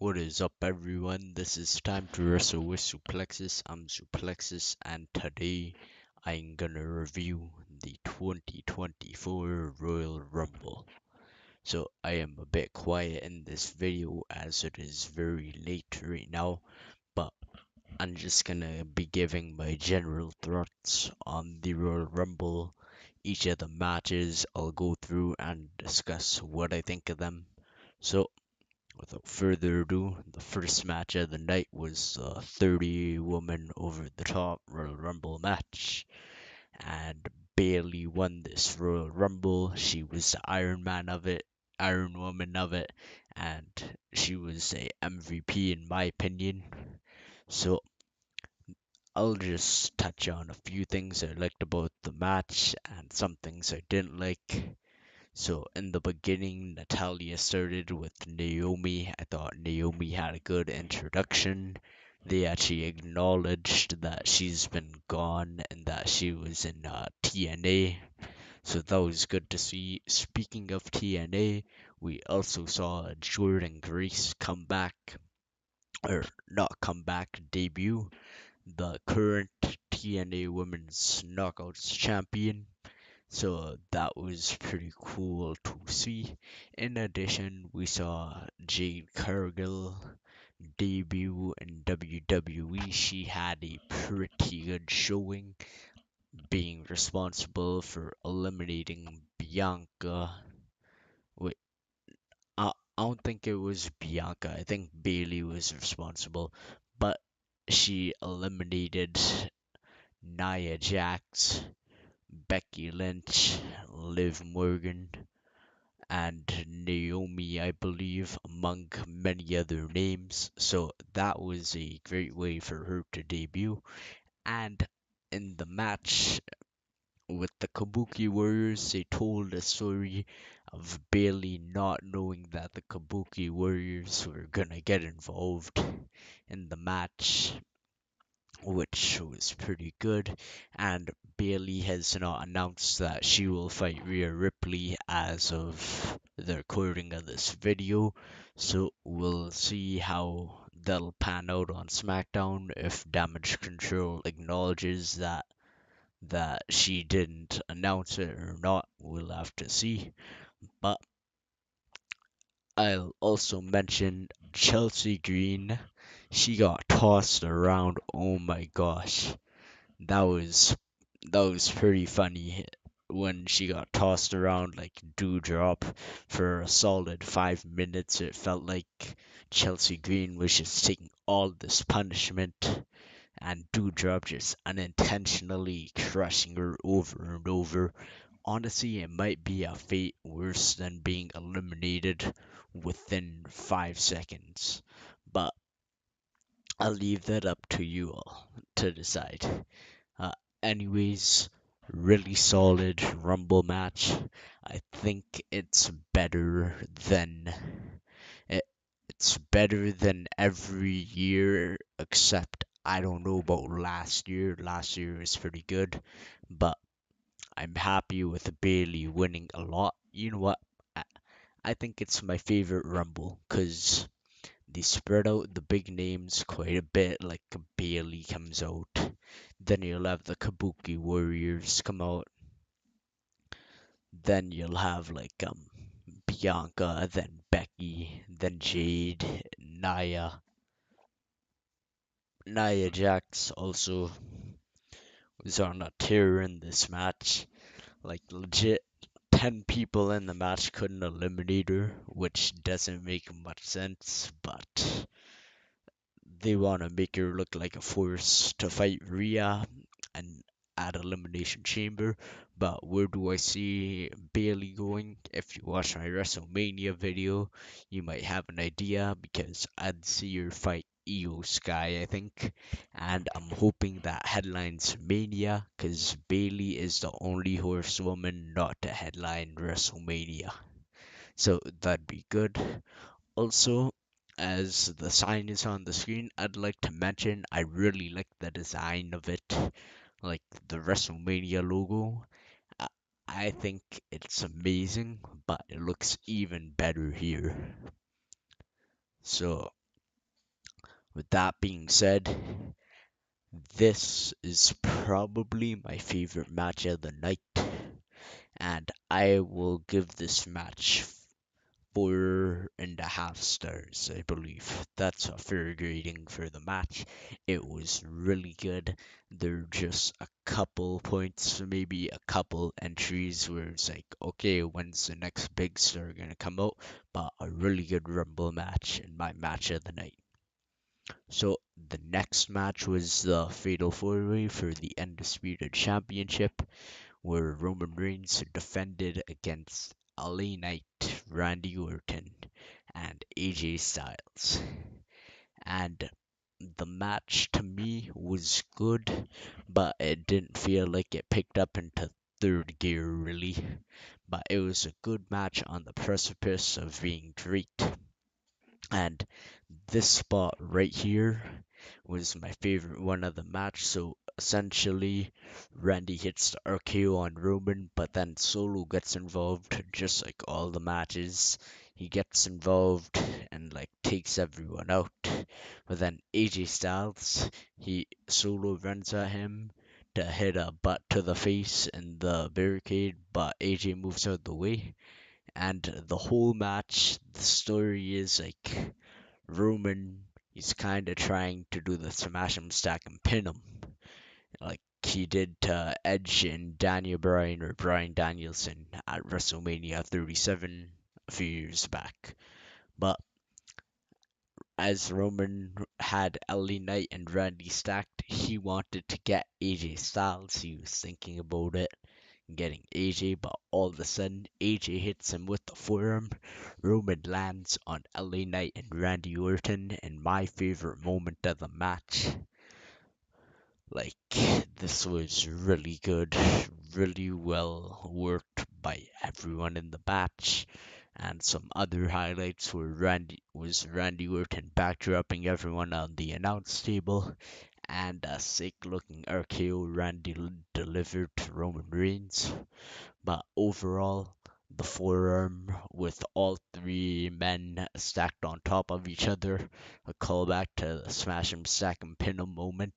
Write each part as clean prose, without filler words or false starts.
What is up, everyone? This is time to wrestle with Suplexis. I'm Suplexis, and today I'm gonna review the 2024 Royal Rumble. So, I am a bit quiet in this video as it is very late right now, but I'm just gonna be giving my general thoughts on the Royal Rumble. Each of the matches I'll go through and discuss what I think of them. So, without further ado, the first match of the night was a 30 woman over the top Royal Rumble match. And Bailey won this Royal Rumble. She was the Iron Man of it, Iron Woman of it, and she was a MVP in my opinion. So I'll just touch on a few things I liked about the match and some things I didn't like. So in the beginning, Natalia started with Naomi. I thought Naomi had a good introduction. They actually acknowledged that she's been gone and that she was in TNA. So that was good to see. Speaking of TNA, we also saw Jordan Grace come back, or not come back, debut, the current TNA Women's Knockouts Champion. So that was pretty cool to see. In addition, we saw Jade Cargill debut in WWE. She had a pretty good showing, being responsible for eliminating Bianca. Wait, I don't think it was Bianca. I think Bailey was responsible, but she eliminated Nia Jax, Becky Lynch, Liv Morgan, and Naomi, I believe, among many other names. So that was a great way for her to debut. And in the match with the Kabuki Warriors, they told a story of Bailey not knowing that the Kabuki Warriors were gonna get involved in the match, which was pretty good. And Bailey has not announced that she will fight Rhea Ripley as of the recording of this video. So we'll see how that'll pan out on SmackDown if Damage Control acknowledges that she didn't announce it or not. We'll have to see. But I'll also mention Chelsea Green. She got tossed around. Oh my gosh. That was that was pretty funny when she got tossed around like Dewdrop for a solid 5 minutes. It felt like Chelsea Green was just taking all this punishment and Dewdrop just unintentionally crushing her over and over. Honestly, it might be a fate worse than being eliminated within 5 seconds. But I'll leave that up to you all to decide. Uh, anyways, really solid Rumble match. I think it's better than it, it's better than every year except I don't know about last year. Last year was pretty good, but I'm happy with Bailey winning a lot. You know what? I, I think it's my favorite Rumble because they spread out the big names quite a bit, like Bailey comes out. Then you'll have the Kabuki Warriors come out. Then you'll have like Bianca, then Becky, then Jade, Nia. Nia Jax also was on a tear in this match. Like legit 10 people in the match couldn't eliminate her, which doesn't make much sense, but they want to make her look like a force to fight Rhea and at Elimination Chamber. But where do I see Bailey going? If you watch my WrestleMania video, you might have an idea because I'd see her fight Io Sky, I think. And I'm hoping that headlines Mania because Bailey is the only horsewoman not to headline WrestleMania. So that'd be good. Also, as the sign is on the screen, I'd like to mention I really like the design of it, like the WrestleMania logo. I, I think it's amazing, but it looks even better here. So, With that being said, this is probably my favorite match of the night, and I will give this match 4.5 stars, I believe. That's a fair grading for the match. It was really good. There are just a couple points, maybe a couple entries where it's like, okay, when's the next big star gonna come out? But a really good Rumble match and my match of the night. So the next match was the Fatal 4-Way for the Undisputed Championship, where Roman Reigns defended against LA Knight, Randy Orton, and AJ Styles. And the match to me was good, but it didn't feel like it picked up into third gear really. But it was a good match on the precipice of being great. And this spot right here was my favorite one of the match. So essentially, Randy hits the RKO on Roman, but then Solo gets involved, just like all the matches. He gets involved and like takes everyone out. But then AJ Styles, he Solo runs at him to hit a butt to the face in the barricade, but AJ moves out the way. And the whole match, the story is like Roman, he's kind of trying to do the smash him, stack him, pin him, like he did to Edge and Daniel Bryan or Bryan Danielson at WrestleMania 37 a few years back. But as Roman had LA Knight and Randy stacked, he wanted to get AJ Styles. He was thinking about it, getting AJ, but all of a sudden AJ hits him with the forearm. Roman lands on LA Knight and Randy Orton, and my favorite moment of the match. Like, this was really good, really well worked by everyone in the match. And some other highlights were Randy Orton backdropping everyone on the announce table, and a sick looking RKO Randy delivered to Roman Reigns. But overall, the forearm with all three men stacked on top of each other, a callback to the smash 'em, stack 'em, pin 'em moment.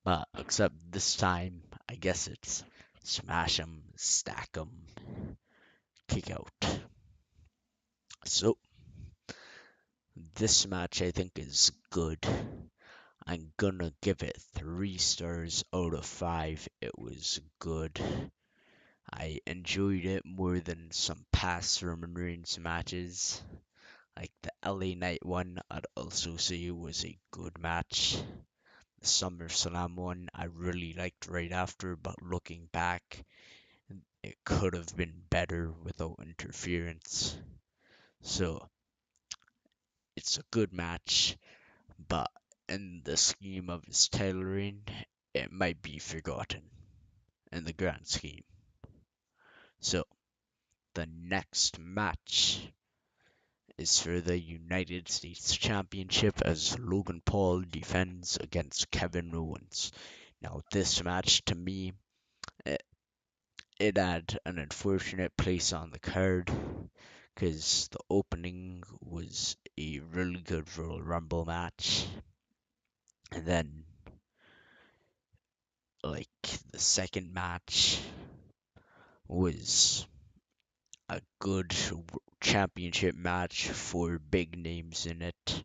But except this time, I guess it's smash 'em, stack 'em, kick out. So this match I think is good. I'm gonna give it 3 stars out of 5. It was good. I enjoyed it more than some past Roman Reigns matches. Like the LA Knight one, I'd also say was a good match. The SummerSlam one, I really liked right after, but looking back, it could have been better without interference. So it's a good match, but in the scheme of its tailoring, it might be forgotten in the grand scheme. So the next match is for the United States Championship as Logan Paul defends against Kevin Owens. Now, this match to me, it, it had an unfortunate place on the card because the opening was a really good Royal Rumble match, and then like the second match was a good championship match for big names in it.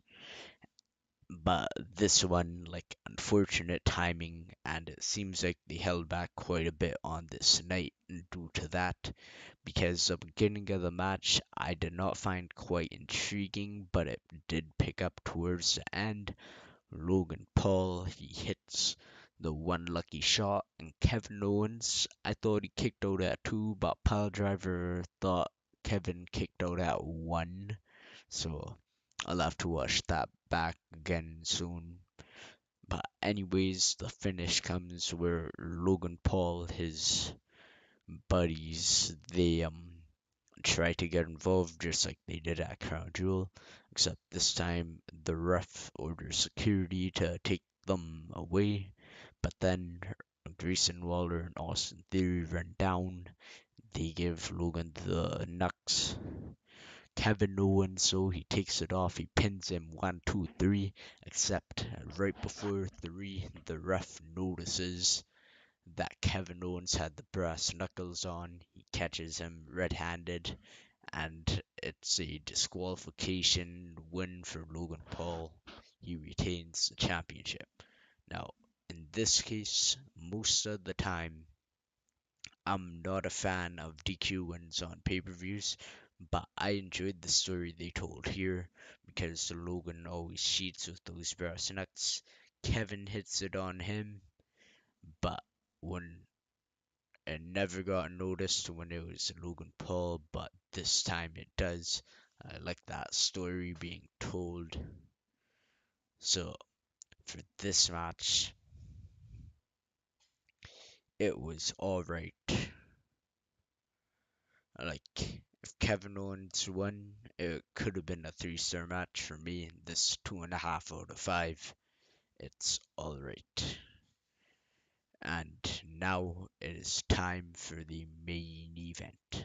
But this one, like, unfortunate timing, and it seems like they held back quite a bit on this night due to that, because the beginning of the match I did not find quite intriguing, but it did pick up towards the end. Logan Paul, he hits the one lucky shot, and Kevin Owens, I thought he kicked out at 2, but Piledriver thought Kevin kicked out at 1, so I'll have to watch that back again soon. But anyways, the finish comes where Logan Paul, his buddies, they try to get involved just like they did at Crown Jewel, except this time the ref orders security to take them away. But then Grayson Waller and Austin Theory run down. They give Logan the knucks. Kevin Owens, so he takes it off. He pins him 1, 2, 3. Except right before 3, the ref notices that Kevin Owens had the brass knuckles on. He catches him red-handed, and it's a disqualification win for Logan Paul. He retains the championship. Now, in this case, most of the time, I'm not a fan of DQ wins on pay-per-views, but I enjoyed the story they told here because Logan always cheats with those brass knucks. Kevin hits it on him, but when it never got noticed when it was Logan Paul, but this time it does. I like that story being told. So for this match, it was alright. Like, if Kevin Owens won, it could have been a 3-star match for me. This 2.5 out of 5. It's alright. And now it is time for the main event,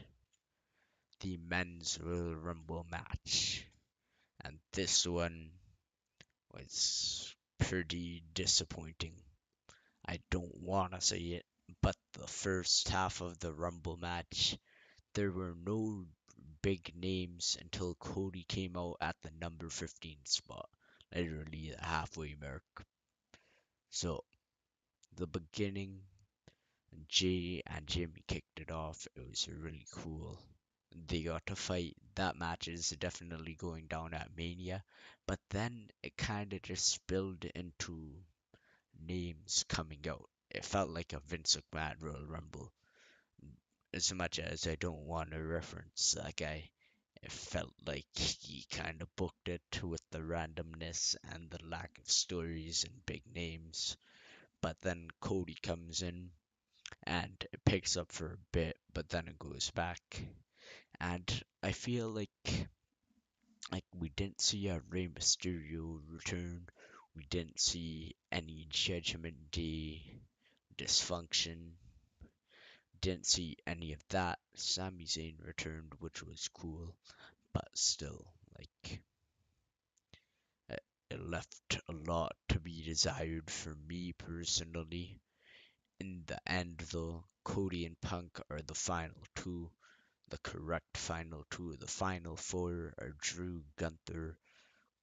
the men's Royal Rumble match. And this one was pretty disappointing. I don't want to say it, but the first half of the Rumble match, there were no big names until Cody came out at the number 15 spot, literally the halfway mark. So, the beginning, Jay and Jimmy kicked it off. It was really cool. They got to fight. That match is definitely going down at Mania. But then it kind of just spilled into names coming out. It felt like a Vince McMahon Royal Rumble. As much as I don't want to reference that guy, it felt like he kind of booked it with the randomness and the lack of stories and big names. But then Cody comes in and it picks up for a bit, but then it goes back. And I feel like we didn't see a Rey Mysterio return. We didn't see any Judgment Day dysfunction. Didn't see any of that. Sami Zayn returned, which was cool, but still, like, it left a lot to be desired for me personally. In the end, though, Cody and Punk are the final two, the correct final two. The final four are Drew, Gunther,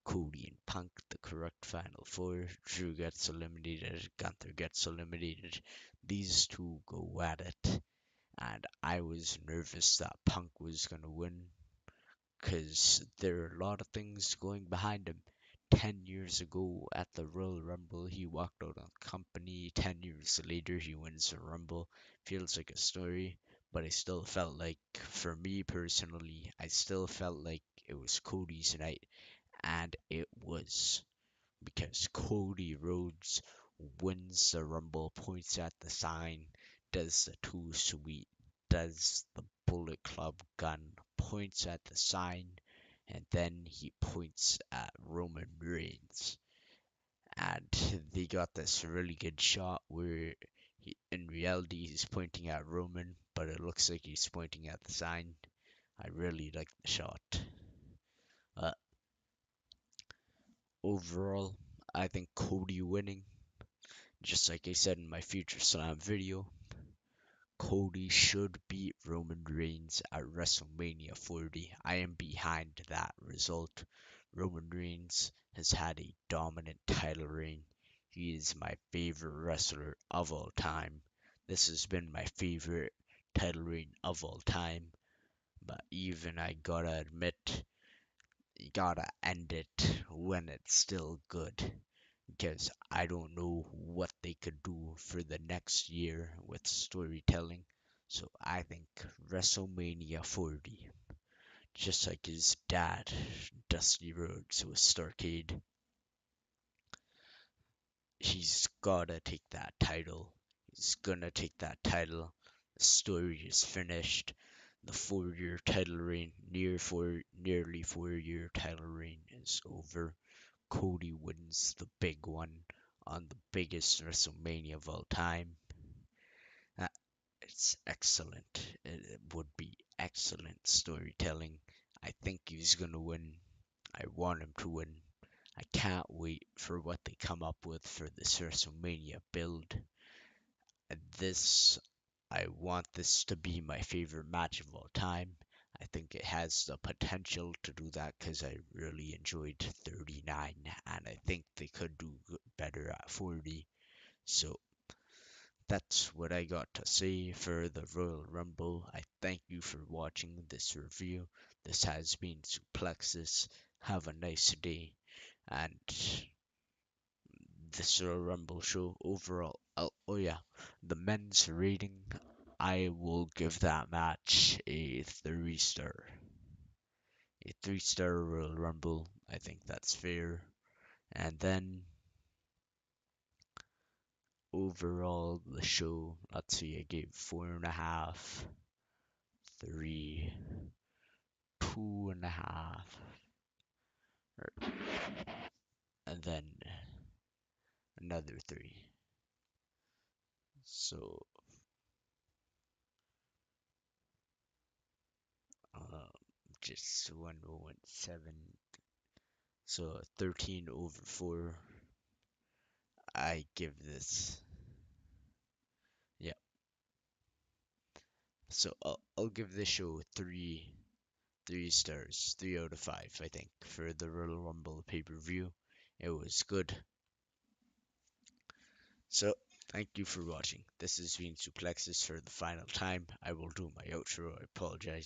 Cody, and Punk. The correct final four. Drew gets eliminated, Gunther gets eliminated. These two go at it, and I was nervous that Punk was gonna win because there are a lot of things going behind him. 10 years ago at the Royal Rumble, he walked out on company. 10 years later, he wins the Rumble. Feels like a story, but I still felt like, for me personally, I still felt like it was Cody's night, and it was because Cody Rhodes wins the Rumble, points at the sign, does the too sweet, does the Bullet Club gun, points at the sign, and then he points at Roman Reigns. And they got this really good shot where in reality he's pointing at Roman, but it looks like he's pointing at the sign. I really like the shot. Uh, Overall, I think Cody winning, just like I said in my Future Slam video, Cody should beat Roman Reigns at WrestleMania 40. I am behind that result. Roman Reigns has had a dominant title reign. He is my favorite wrestler of all time. This has been my favorite title reign of all time. But even I gotta admit, you gotta end it when it's still good, because I don't know what they could do for the next year with storytelling. So I think WrestleMania 40, just like his dad, Dusty Rhodes, with Starcade, he's gotta take that title. He's gonna take that title. The story is finished. The 4-year title reign, nearly 4-year title reign is over. Cody wins the big one on the biggest WrestleMania of all time. It's excellent. It would be excellent storytelling. I think he's gonna win. I want him to win. I can't wait for what they come up with for this WrestleMania build. This, I want this to be my favorite match of all time. I think it has the potential to do that because I really enjoyed 39 and I think they could do better at 40. So that's what I got to say for the Royal Rumble. I thank you for watching this review. This has been Suplexis. Have a nice day and this Royal Rumble show overall. Oh yeah, the men's rating. I will give that match a 3 star. A 3 star Royal Rumble. I think that's fair. And then overall the show. Let's see. I gave 4.5, 3, 2.5, and then another 3. So um, just 1.7. So 13 over 4. I give this. Yeah. So I'll give this show 3 stars, 3 out of 5. I think for the Royal Rumble pay-per-view, it was good. So thank you for watching. This has been Suplexis for the final time. I will do my outro. I apologize.